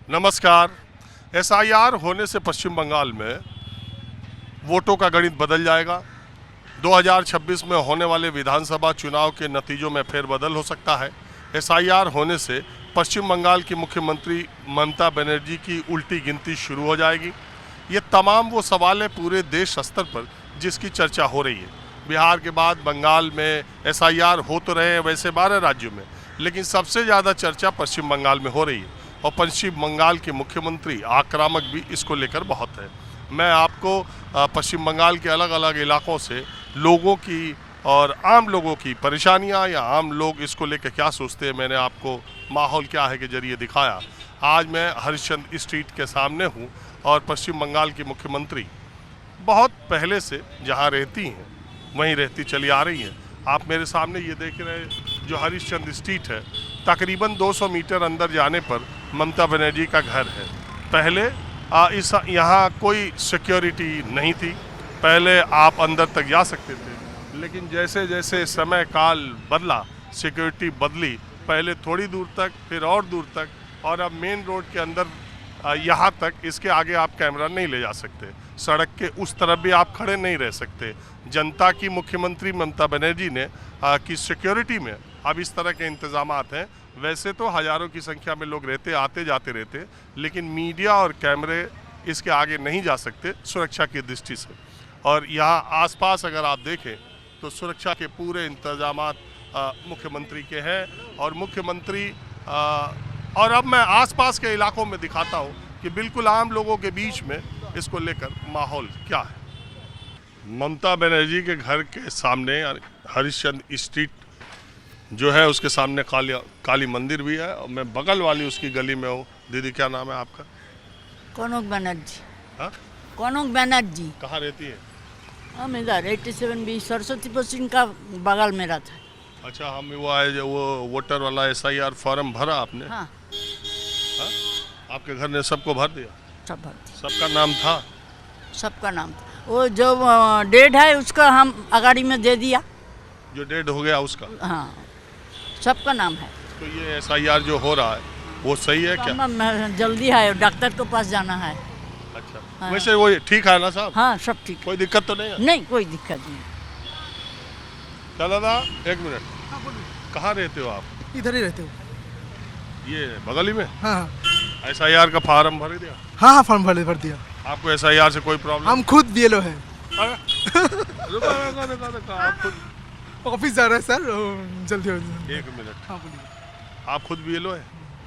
नमस्कार। एसआईआर होने से पश्चिम बंगाल में वोटों का गणित बदल जाएगा। 2026 में होने वाले विधानसभा चुनाव के नतीजों में फेरबदल हो सकता है। एसआईआर होने से पश्चिम बंगाल की मुख्यमंत्री ममता बनर्जी की उल्टी गिनती शुरू हो जाएगी। ये तमाम वो सवाल है पूरे देश स्तर पर जिसकी चर्चा हो रही है। बिहार के बाद बंगाल में एसआईआर हो तो रहे हैं वैसे 12 राज्यों में, लेकिन सबसे ज़्यादा चर्चा पश्चिम बंगाल में हो रही है और पश्चिम बंगाल के मुख्यमंत्री आक्रामक भी इसको लेकर बहुत है। मैं आपको पश्चिम बंगाल के अलग अलग इलाकों से लोगों की और आम लोगों की परेशानियां या आम लोग इसको लेकर क्या सोचते हैं, मैंने आपको माहौल क्या है के जरिए दिखाया। आज मैं हरिश्चंद्र स्ट्रीट के सामने हूं और पश्चिम बंगाल की मुख्यमंत्री बहुत पहले से जहां रहती हैं वहीं रहती चली आ रही हैं। आप मेरे सामने ये देख रहे हैं जो हरिश्चंद्र स्ट्रीट है, तकरीबन 200 मीटर अंदर जाने पर ममता बनर्जी का घर है। पहले इस यहाँ कोई सिक्योरिटी नहीं थी, पहले आप अंदर तक जा सकते थे, लेकिन जैसे जैसे समय काल बदला सिक्योरिटी बदली, पहले थोड़ी दूर तक फिर और दूर तक, और अब मेन रोड के अंदर यहाँ तक, इसके आगे आप कैमरा नहीं ले जा सकते। सड़क के उस तरफ भी आप खड़े नहीं रह सकते। जनता की मुख्यमंत्री ममता बनर्जी ने की सिक्योरिटी में अब इस तरह के इंतजामात हैं। वैसे तो हज़ारों की संख्या में लोग रहते आते जाते रहते, लेकिन मीडिया और कैमरे इसके आगे नहीं जा सकते सुरक्षा की दृष्टि से। और यहाँ आसपास अगर आप देखें तो सुरक्षा के पूरे इंतजामात मुख्यमंत्री के हैं और मुख्यमंत्री और अब मैं आसपास के इलाकों में दिखाता हूँ कि बिल्कुल आम लोगों के बीच में इसको लेकर माहौल क्या है। ममता बनर्जी के घर के सामने हरिश्चंद्र स्ट्रीट जो है उसके सामने काली मंदिर भी है और मैं बगल वाली उसकी गली में हूँ। दीदी क्या नाम है आपका? कनक बनर्जी। हाँ? कनक बनर्जी। कहाँ रहती है? हम इधर 87 बी सरस्वती पश्चिम का बगल में रहता है। अच्छा, हम वो आए जो वो वोटर वाला एसआईआर फॉर्म भरा आपने? हाँ। हाँ? आपके घर ने सबको भर दिया? सब भर दिया। सबका नाम था? सबका नाम था। वो जो डेट है उसका हम अगाड़ी में दे दिया। जो डेट हो गया उसका? हाँ, सबका नाम है। तो ये एसआईआर जो हो रहा है वो सही है क्या? जल्दी है, डॉक्टर के पास जाना है। अच्छा। हाँ। वैसे वो ठीक है ना साहब? हाँ, सब ठीक। कोई दिक्कत तो नहीं है? नहीं, कोई दिक्कत नहीं। चलो दादा एक मिनट, कहाँ रहते हो आप? इधर ही रहते हो? ये बगल ही में? हाँ एसआईआर का फार्म भर दिया? हाँ हाँ फॉर्म भर दिया। आपको एसआईआर से कोई प्रॉब्लम? हम खुद बीएलओ है। आप खुद ऑफिस जा रहे हैं सर, जल्दी हो। एक मिनट, हाँ बोलिए। आप खुद बीएलओ है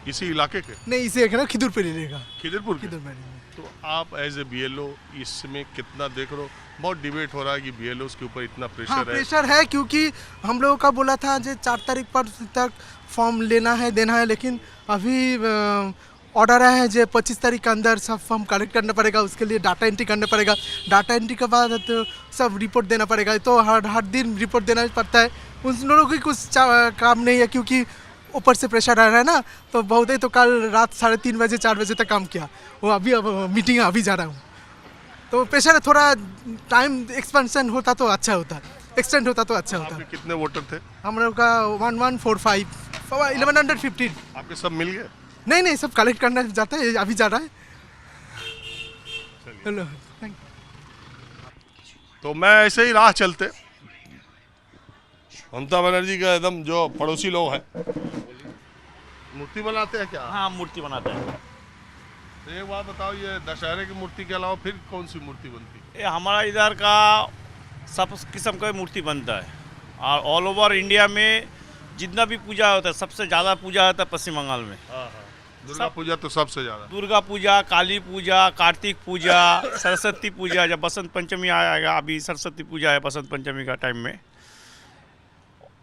इसी इलाके के? नहीं, इसे एक ना खिदुर पे ले लेगा। खिदिरपुर के? खिदुर पे। तो आप एज ए बीएलओ इसमें कितना देख रहे हो? बहुत डिबेट हो रहा है कि बीएलओ के ऊपर इतना प्रेशर हाँ, है। प्रेशर है क्योंकि हम लोगों का बोला था जो 4 तारीख पर तक फॉर्म लेना है देना है, लेकिन अभी ऑर्डर है जो 25 तारीख के अंदर सब फॉर्म कलेक्ट करना पड़ेगा। उसके लिए डाटा एंट्री करना पड़ेगा। डाटा एंट्री के बाद तो सब रिपोर्ट देना पड़ेगा, तो हर दिन रिपोर्ट देना पड़ता है। उन लोगों की कुछ काम नहीं है क्योंकि ऊपर से प्रेशर आ रहा है ना, तो बहुत ही तो कल रात 3:30 बजे 4 बजे तक काम किया। वो अभी अब मीटिंग अभी जा रहा हूँ, तो प्रेशर थोड़ा टाइम एक्सपेंशन होता तो अच्छा होता, एक्सटेंड होता तो अच्छा होता। आपके कितने वोटर थे? हम लोग का 1145 1115। आपके सब मिल गए? नहीं, सब कलेक्ट करना जाता है, अभी जा रहा है। हेलो, तो मैं ऐसे ही राह चलते ममता बनर्जी का एकदम जो पड़ोसी लोग हैं मूर्ति बनाते हैं क्या? हाँ, मूर्ति बनाते हैं। तो एक बात बताओ, ये दशहरे की मूर्ति के अलावा फिर कौन सी मूर्ति बनती है? ये हमारा इधर का सब किस्म का मूर्ति बनता है और ऑल ओवर इंडिया में जितना भी पूजा होता है सबसे ज़्यादा पूजा होता है पश्चिम बंगाल में। हाँ, दुर्गा पूजा तो सबसे ज़्यादा। दुर्गा पूजा, काली पूजा, कार्तिक पूजा, सरस्वती पूजा, जब बसंत पंचमी आएगा, अभी सरस्वती पूजा है बसंत पंचमी का टाइम में।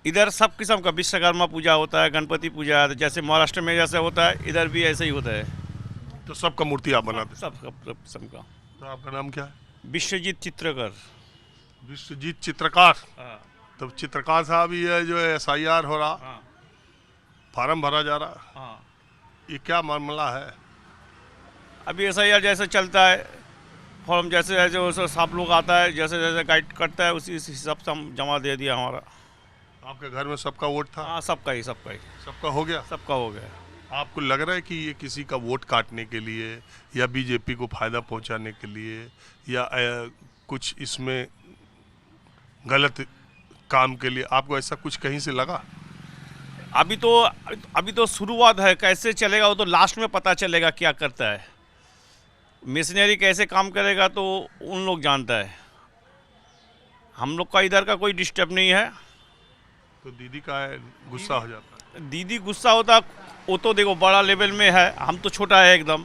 इधर सब किस्म का विश्वकर्मा पूजा होता है, गणपति पूजा है, जैसे महाराष्ट्र में जैसे होता है इधर भी ऐसे ही होता है। तो सबका मूर्ति आप बनाते हैं? सब किस्म का। तो आपका नाम क्या है? विश्वजीत चित्रकर। विश्वजीत चित्रकार। हाँ। तो चित्रकार साहब ये जो एसआईआर हो रहा, हाँ। फार्म भरा जा रहा, हाँ। ये क्या मामला है? अभी एसआईआर जैसे चलता है, फॉर्म जैसे जैसे सब लोग आता है, जैसे जैसे गाइड करता है उसी हिसाब से हम जमा दे दिया हमारा। आपके घर में सबका वोट था? हाँ, सबका ही सबका हो गया? सबका हो गया। आपको लग रहा है कि ये किसी का वोट काटने के लिए या बीजेपी को फायदा पहुंचाने के लिए या कुछ इसमें गलत काम के लिए, आपको ऐसा कुछ कहीं से लगा? अभी तो शुरुआत है, कैसे चलेगा वो तो लास्ट में पता चलेगा क्या करता है। मिशनरी कैसे काम करेगा तो उन लोग जानता है। हम लोग का इधर का कोई डिस्टर्ब नहीं है। तो दीदी का गुस्सा हो जाता है? दीदी गुस्सा होता वो तो देखो बड़ा लेवल में है, हम तो छोटा है एकदम।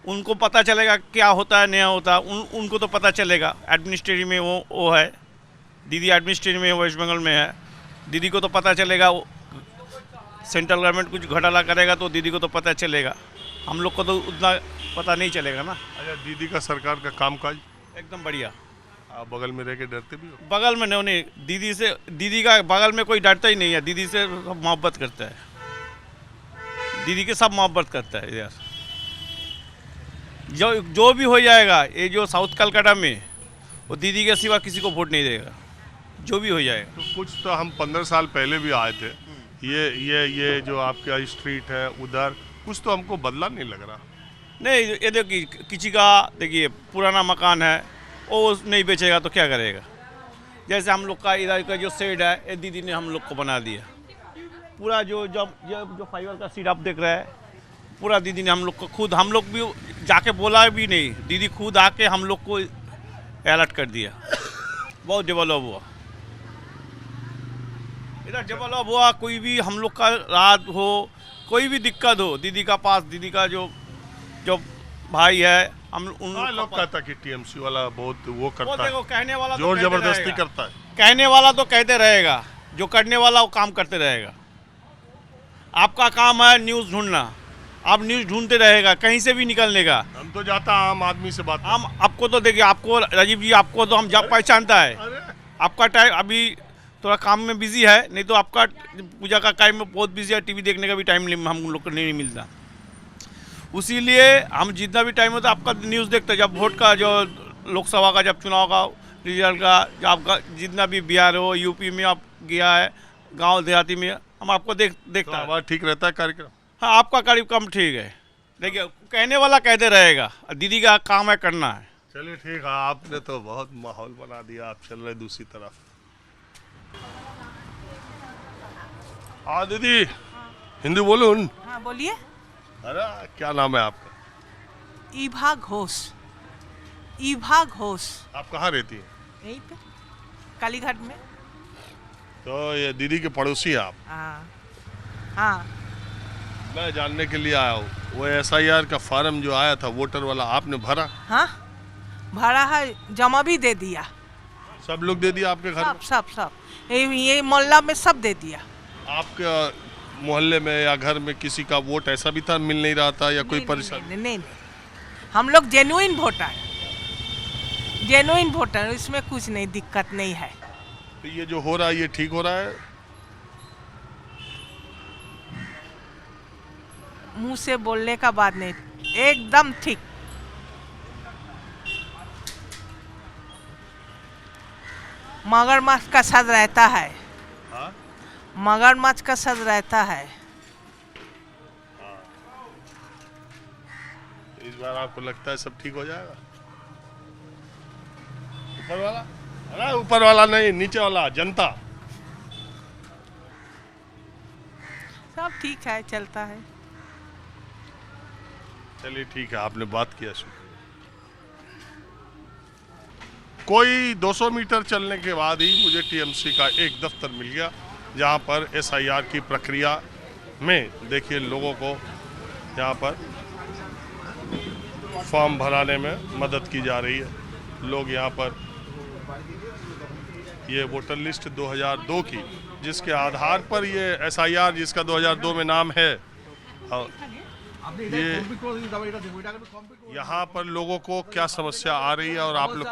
उनको पता चलेगा क्या होता है नहीं होता, उनको तो पता चलेगा। एडमिनिस्ट्रेटिव में वो है, दीदी एडमिनिस्ट्रेटिव में वेस्ट बंगाल में है। दीदी को तो पता चलेगा, सेंट्रल गवर्नमेंट कुछ घोटाला करेगा तो दीदी को तो पता चलेगा। हम लोग को तो उतना पता नहीं चलेगा ना। अच्छा, दीदी का सरकार का कामकाज एकदम बढ़िया। आप बगल में रह के डरते भी हो? बगल में नहीं, दीदी का बगल में कोई डरता ही नहीं है। दीदी से सब मोहब्बत करता है, दीदी के सब मोहब्बत करता है यार। जो भी हो जाएगा, ये जो साउथ कलकत्ता में वो दीदी के सिवा किसी को वोट नहीं देगा, जो भी हो जाएगा। तो कुछ तो हम 15 साल पहले भी आए थे, ये जो आपका स्ट्रीट है उधर, कुछ तो हमको बदला नहीं लग रहा। नहीं, ये देखिए किसी का देखिए पुराना मकान है, वो नहीं बेचेगा तो क्या करेगा। जैसे हम लोग का इधर का जो शेड है, ये दीदी ने हम लोग को बना दिया। पूरा जो फाइबर का सीट आप देख रहे हैं, पूरा दीदी ने हम लोग को खुद, हम लोग भी जाके बोला भी नहीं, दीदी खुद आके हम लोग को अलर्ट कर दिया। बहुत डेवलप हुआ इधर, डेवलप हुआ। कोई भी हम लोग का रात हो, कोई भी दिक्कत हो, दीदी का पास, दीदी का जो भाई है, हम उन लोग कहता कि टीएमसी वाला बहुत वो करता है, कहने वाला जोर जबरदस्ती करता है। कहने वाला तो कहते रहेगा, जो करने वाला वो काम करते रहेगा। आपका काम है न्यूज़ ढूंढना, आप न्यूज़ ढूंढते रहेगा, कहीं से भी निकलने का। हम तो जाता आम आदमी से बात। हम आपको तो देखिए, आपको राजीव जी, आपको तो हम जब पहचानता है। आपका टाइम अभी थोड़ा काम में बिजी है, नहीं तो आपका पूजा का टाइम में बहुत बिजी है। टीवी देखने का भी टाइम हम लोग को नहीं मिलता। उसीलिए हम जितना भी टाइम होता है आपका न्यूज़ देखते हैं। जब वोट का, जो लोकसभा का, जब चुनाव का रिजल्ट का, जब आपका जितना भी बिहार हो, यूपी में आप गया है, गांव देहाती में, हम आपको देखता है। तो ठीक रहता है कार्यक्रम? हाँ, आपका कार्यक्रम ठीक है। देखिए, कहने वाला कहते रहेगा, दीदी का काम है करना है। चलिए ठीक है, आपने तो बहुत माहौल बना दिया। आप चल रहे दूसरी तरफ। हाँ दीदी, हिंदी बोलून? हाँ बोलिए। अरे क्या नाम है आपका? ईभा घोष। ईभा घोष। आप कहाँ रहती हैं? यहीं पे कालीघाट में। तो ये दीदी के पड़ोसी हैं आप? हाँ हाँ। मैं जानने के लिए आया हूँ, वो SIR का फॉर्म जो आया था वोटर वाला, आपने भरा? हाँ भरा है, जमा भी दे दिया। सब लोग दे दिया आपके घर में? सब ये मोहल्ला में सब दे दिया। आपके मोहल्ले में या घर में किसी का वोट ऐसा भी था मिल नहीं रहा था या कोई परेशानी? नहीं, हम लोग जेन्युइन वोटर, इसमें कुछ नहीं, दिक्कत नहीं है। तो ये जो हो रहा है, ये ठीक हो रहा है? मुंह से बोलने का बात नहीं, एकदम ठीक। मगरमच्छ का साथ रहता है। हाँ? मगरमच्छ का साथ रहता है। इस बार आपको लगता है सब ठीक हो जाएगा? ऊपर वाला? अरे ऊपर वाला नहीं, नीचे वाला, जनता। सब ठीक है, चलता है। चलिए ठीक है, आपने बात किया, शुक्रिया। कोई 200 मीटर चलने के बाद ही मुझे टीएमसी का एक दफ्तर मिल गया, जहां पर SIR की प्रक्रिया में देखिए लोगों को यहाँ पर फॉर्म भराने में मदद की जा रही है। लोग यहाँ पर ये वोटर लिस्ट 2002 की, जिसके आधार पर ये SIR जिसका 2002 में नाम है, ये यहाँ पर लोगों को क्या समस्या आ रही है और आप लोग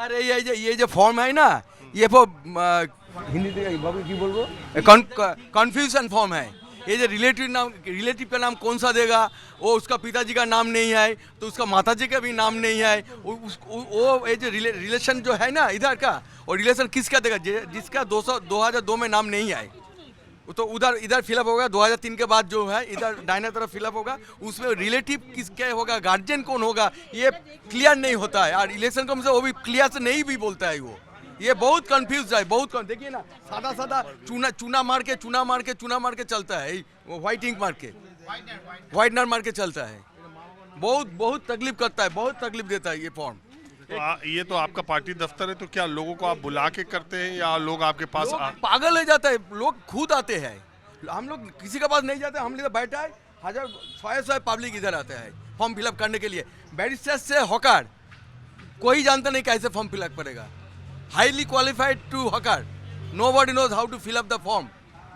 ये जो फॉर्म है ना, ये हिंदी की बोलबो कन्फ्यूजन फॉर्म है। ये जो रिलेटिव का नाम कौन सा देगा, वो उसका पिताजी का नाम नहीं है तो उसका माताजी का भी नाम नहीं है। वो ये जो रिलेशन जो है ना इधर का, और रिलेशन किसका देगा जिसका 2002 में नाम नहीं है। वो तो उधर इधर फिलअप होगा 2003 के बाद जो है इधर दाहिने तरफ फिलअप होगा, उसमें रिलेटिव किसके होगा, गार्जियन कौन होगा, ये क्लियर नहीं होता है। और इलेक्शन कमीशन वो भी क्लियर से नहीं भी बोलता है, वो ये बहुत कंफ्यूज है, बहुत देखिए ना, सादा सादा चूना मार के चलता है, व्हाइट इंक मार के, व्हाइटनर मार के चलता है। बहुत तकलीफ करता है, बहुत तकलीफ देता है ये फॉर्म। तो ये तो आपका पार्टी दफ्तर है, तो क्या लोगों को आप बुला के करते हैं या लोग आपके पास पागल हो जाता है, लोग खुद आते हैं, हम लोग किसी के पास नहीं जाते, हम लोग बैठा है, हजार सौ पब्लिक इधर आता है फॉर्म फिलअप करने के लिए। बैरिस्टर से हॉकर कोई जानता नहीं कैसे फॉर्म फिलअप करेगा, highly qualified to hawker, nobody knows how to fill up the form.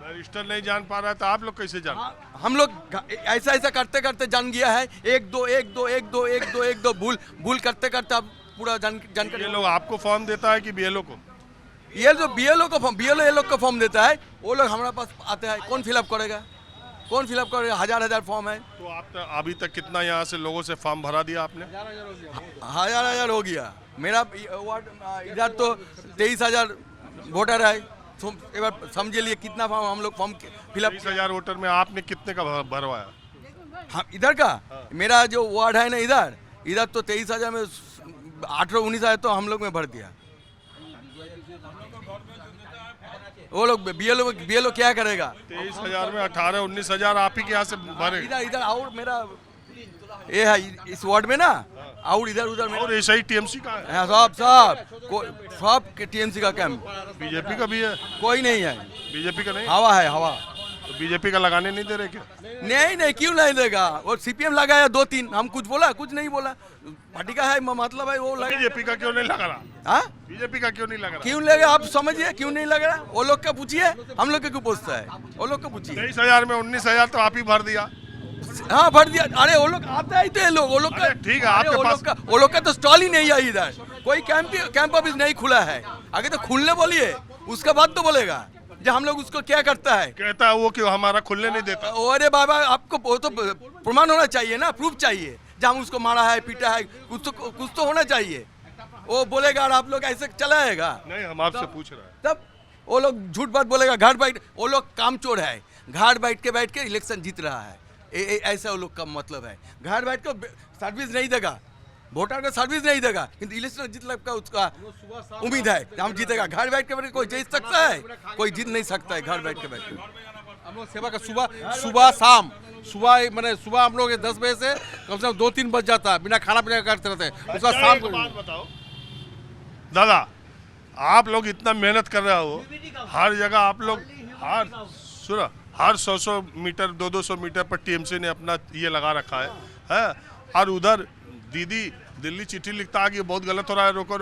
Barrister नहीं जान पा रहा है तो आप लोग कैसे जान? हम लोग ऐसा करते करते जान गया है, एक दो भूल करते करते अब पूरा जानकारी। ये लोग आपको फॉर्म देता है कि बीएलओ को? ये जो बीएलओ को फॉर्म, बीएलओ ये लोग को फॉर्म देता है, वो लोग हमारे पास आते हैं, कौन फिलअप करेगा, हजार फॉर्म है। तो आप अभी तक कितना यहाँ से लोगों से फॉर्म भरा दिया आपने? हजार हो गया। मेरा वार्ड इधर तो 23,000 वोटर है, तो एक बार समझ लिए कितना फॉर्म हम लोग फॉर्म फिलअप। 20,000 वोटर में आपने कितने का भरवाया? हाँ, इधर का मेरा जो वार्ड है ना, इधर तो 23,000 में 18-19,000 तो हम लोग में भर दिया। वो लोग बीएलओ क्या करेगा? 23,000 में 18-19,000 आप ही के यहाँ से भरे? इधर और मेरा ये है इस वार्ड में ना, और इधर उधर में और ऐसा ही टीएमसी का है? सब के टीएमसी का कैंप। बीजेपी का भी है? कोई नहीं है, बीजेपी का नहीं? हवा है हवा। तो बीजेपी का लगाने नहीं दे रहे क्या? नहीं, क्यों नहीं देगा? और सीपीएम लगाया 2-3, हम कुछ बोला? कुछ नहीं बोला, पार्टी का है मतलब है वो लगा। बीजेपी का क्यों नहीं लगा रहा? हाँ, बीजेपी का क्यों नहीं लग रहा? क्यों लगा आप समझिए, क्यों नहीं लग रहा? वो लोग का पूछिए, हम लोग का क्यों पूछता है? वो लोग का पूछिए। 23,000 में 19,000 तो आप ही भर दिया। हाँ, भर दिया। अरे वो लोग आता ही तो है, लोग वो लोग का ठीक है, आपके पास वो लोग का तो स्टॉल ही नहीं है इधर, कोई कैंप ऑफिस नहीं खुला है। आगे तो खुलने बोलिए, उसके बाद तो बोलेगा जब हम लोग उसको क्या करता है। कहता है वो कि हमारा खुलने नहीं देता। अरे बाबा, आपको वो तो प्रमाण होना चाहिए ना, प्रूफ चाहिए, जब हम उसको मारा है, पीटा है, कुछ तो होना चाहिए। वो बोलेगा और आप लोग ऐसे चलाएगा? नहीं, हम आपसे पूछ रहे हैं। तब वो लोग झूठ बात बोलेगा, घर बैठ, वो लोग कामचोर है, घर बैठ के इलेक्शन जीत रहा है, ऐसा वो लोग का मतलब है। घर बैठ के सर्विस नहीं देगा, वोटर को सर्विस नहीं देगा, किंतु इलेक्शन जीतने का उसका उम्मीद है हम जीतेगा। घर बैठ के कोई जीत सकता है? कोई जीत नहीं सकता है घर बैठ के। हम लोग सेवा का सुबह शाम मैंने सुबह हम लोग 10 बजे से कम से कम 2-3 बज जाता है, बिना खाना पीना करते रहते हैं। उसका शाम को बात बताओ दादा, आप लोग इतना मेहनत कर रहे हो, हर जगह आप लोग हर 100 मीटर 200 मीटर पर टीएमसी ने अपना ये लगा रखा है, और उधर दीदी दिल्ली चिट्ठी लिखता है कि बहुत गलत हो रहा है, रोको।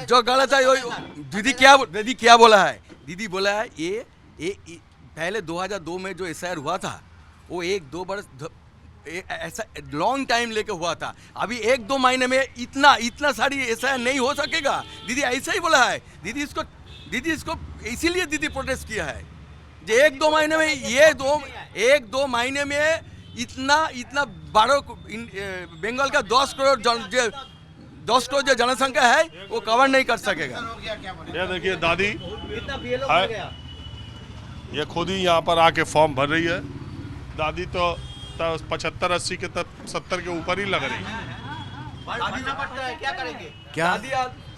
जो गलत है दीदी क्या बोला है? दीदी बोला है ये पहले 2002 में जो एसआईआर हुआ था, वो 1-2 बरस ऐसा लॉन्ग टाइम लेके हुआ था। अभी 1-2 महीने में इतना सारी एसआईआर नहीं हो सकेगा। दीदी ऐसा ही बोला है। दीदी इसको इसीलिए दीदी प्रोटेस्ट किया है, जो 1-2 महीने में एक दो महीने में इतना 12 बंगाल का 10 करोड़ जो जनसंख्या है वो कवर नहीं कर सकेगा। ये देखिए दादी ये खुद ही यहाँ पर आके फॉर्म भर रही है। दादी तो 75-80 के 70 के ऊपर ही लग रही है। क्या करेंगे? क्या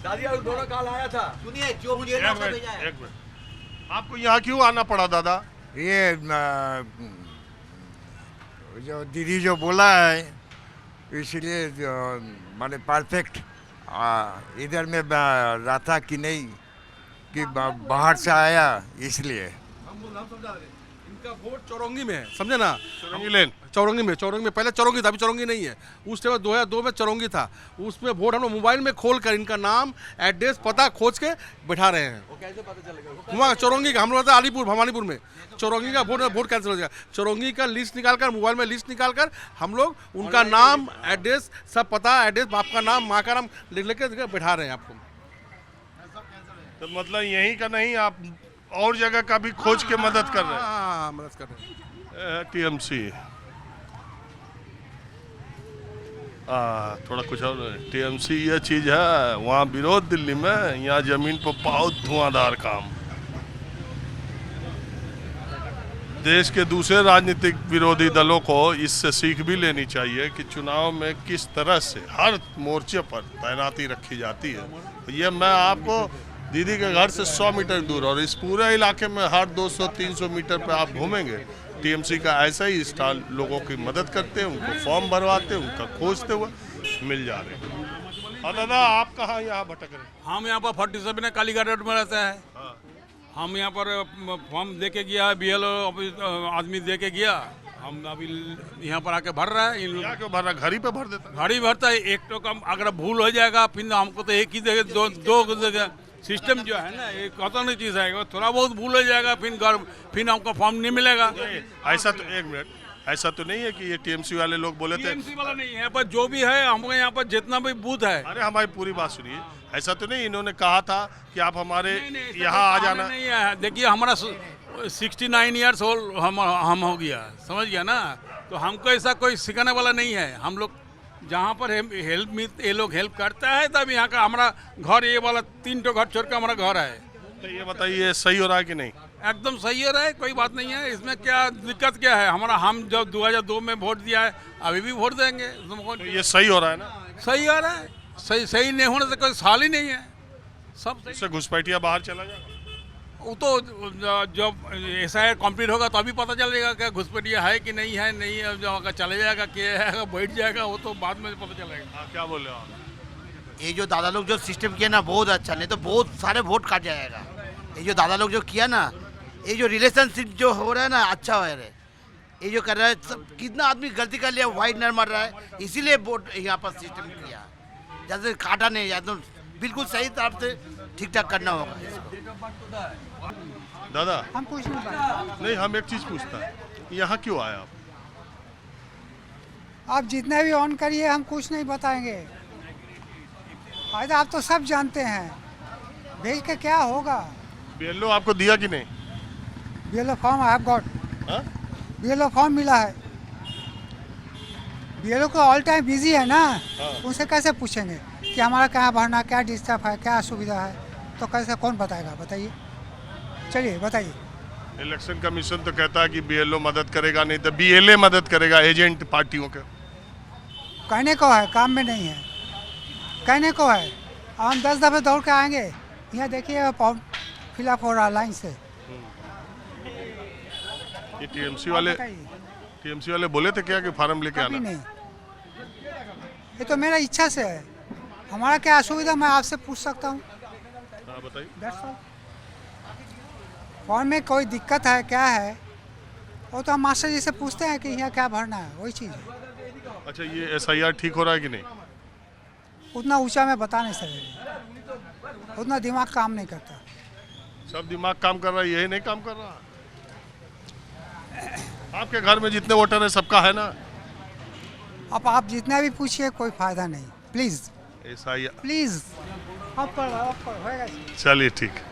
दादी और दोनों काल आया था। सुनिए, जो मुझे एक मिनट, आपको यहाँ क्यों आना पड़ा दादा? ये जो दीदी जो बोला है, इसलिए माने परफेक्ट इधर में रहता कि नहीं, कि बाहर से आया इसलिए। इनका वोट चौरंगी में है, समझे ना? चौरंगी में पहले चौरंगी था, अभी चौरंगी नहीं है। उस टाइम 2002 में चौरंगी था, उसमें वोट हम लोग मोबाइल में खोल कर इनका नाम, एड्रेस, पता खोज के बैठा रहे हैं। वो कैसे पता चलेगा? वहाँ चौरंगी का हम लोग अलीपुर भवानीपुर में चौरंगी का वोट कैंसिल हो जाएगा। चौरंगी का लिस्ट निकालकर, मोबाइल में लिस्ट निकालकर हम लोग उनका नाम, एड्रेस, सब पता, एड्रेस, बाप का नाम, माँ का नाम लिख के बैठा रहे हैं आपको। तो मतलब यहीं का नहीं, आप और जगह का भी खोज के मदद कर रहे हैं? हाँ, मदद कर रहे हैं। टीएमसी थोड़ा कुछ और। टीएमसी ये चीज़ है, वहाँ विरोध दिल्ली में, यहाँ जमीन पर बहुत धुआंधार काम। देश के दूसरे राजनीतिक विरोधी दलों को इससे सीख भी लेनी चाहिए कि चुनाव में किस तरह से हर मोर्चे पर तैनाती रखी जाती है। ये मैं आपको दीदी के घर से 100 मीटर दूर और इस पूरे इलाके में हर 200-300 मीटर पे आप घूमेंगे, टीएमसी का ऐसा ही स्टाल लोगों की मदद करते हैं, उनको फॉर्म भरवाते हैं, उनका खोजते हुए मिल जा रहे हैं। और दादा आप कहाँ यहाँ भटक रहे हैं? हम यहाँ पर 47 कालीघाट रोड में रहते हैं। हम यहाँ पर फॉर्म दे के गया, BLO ऑफिस आदमी दे के गया, हम अभी यहाँ पर आके भर रहा है। इन क्या क्यों भर रहा? घर ही पे भर देता है। गाड़ी भरता है, एक तो कम अगर भूल हो जाएगा फिर हमको तो एक ही जगह दो सिस्टम जो है ना, एक खतरनाक चीज़ है, थोड़ा बहुत भूल हो जाएगा फिर हमको फॉर्म नहीं मिलेगा। ऐसा तो एक मिनट, ऐसा तो नहीं है कि ये टीएमसी वाले लोग बोले थे? TMC वाला नहीं है, पर जो भी है हमको यहाँ पर जितना भी बूथ है। अरे हमारी पूरी बात सुनिए, ऐसा तो नहीं इन्होंने कहा था कि आप हमारे यहाँ आ जाना? नहीं है, देखिए हमारा 69 ईयर्स ओल्ड हम हो गया, समझ गया ना, तो हमको ऐसा कोई सिखाने वाला नहीं है। हम लोग जहाँ पर ये लोग हेल्प करता है, तब यहाँ का हमारा घर, ये वाला 3 घर छोड़ कर हमारा घर है। तो ये बताइए सही हो रहा है कि नहीं? एकदम सही हो रहा है, कोई बात नहीं है। इसमें क्या दिक्कत क्या है? हम जब 2002 में वोट दिया है, अभी भी वोट देंगे। तो ये सही हो रहा है ना? सही हो रहा है, सही नहीं होने से कोई साल ही नहीं है, सब सही। इससे घुसपैठिया बाहर चला जाएगा। वो तो जब SIR कंप्लीट होगा तो अभी पता चलेगा कि घुसपैठिया है कि नहीं है। नहीं है, जो अगर चले जाएगा, क्या है, बैठ जाएगा, वो तो बाद में पता चलेगा। हाँ, क्या बोल रहे हो आप? ये जो दादा लोग जो सिस्टम किया ना, बहुत अच्छा, नहीं तो बहुत सारे वोट काट जाएगा। ये जो दादा लोग जो किया ना, ये जो रिलेशनशिप जो हो रहा है ना, अच्छा हो रहा है। ये जो कर रहा है सब, कितना आदमी गलती कर लिया, वाइट नर मार रहा है, इसीलिए वोट यहाँ पर सिस्टम किया। जैसे काटा नहीं, एकदम बिल्कुल सही तरफ से ठीक ठाक करना होगा इसको। दादा हम कुछ नहीं नहीं, हम एक चीज़ पूछता है, यहाँ क्यों आए आप? आप जितने भी ऑन करिए, हम कुछ नहीं बताएंगे। फायदा आप तो सब जानते हैं, भेज के क्या होगा। BLO आपको दिया कि नहीं? BLO form I have got, हाँ? BLO फॉर्म मिला है। BLO को ऑल टाइम बिजी है ना, उनसे कैसे पूछेंगे कि हमारा क्या भरना, क्या डिस्टर्ब है, क्या असुविधा है, तो कैसे कौन बताएगा? बताइए, चलिए बताइए। इलेक्शन कमीशन तो कहता है कि BLO मदद करेगा, नहीं तो BLA मदद करेगा, एजेंट पार्टियों के। कहने को है, काम में नहीं है। कहने को है, हम 10 दफ़े दौड़ के आएंगे, यहाँ देखिए फॉर्म फिलअप हो रहा लाइन से। ये टीएमसी वाले बोले थे क्या कि फार्म लेके कभी आना? नहीं, ये तो मेरा इच्छा से है। हमारा क्या असुविधा, मैं आपसे पूछ सकता हूँ। हाँ बताइए। That's all। फॉर्म में कोई दिक्कत है, क्या है, वो तो हम मास्टर जी से पूछते हैं कि यहाँ क्या भरना है, वही चीज़ है। अच्छा, ये SIR ठीक हो रहा है कि नहीं? उतना ऊंचा में बता नहीं सकते, उतना दिमाग काम नहीं करता। सब दिमाग काम कर रहा है, यही नहीं काम कर रहा? आपके घर में जितने वोटर है सबका है ना? अब आप जितना भी पूछिए, कोई फायदा नहीं। प्लीज़ SIR प्लीज़, आप करो, होएगा। चलिए ठीक।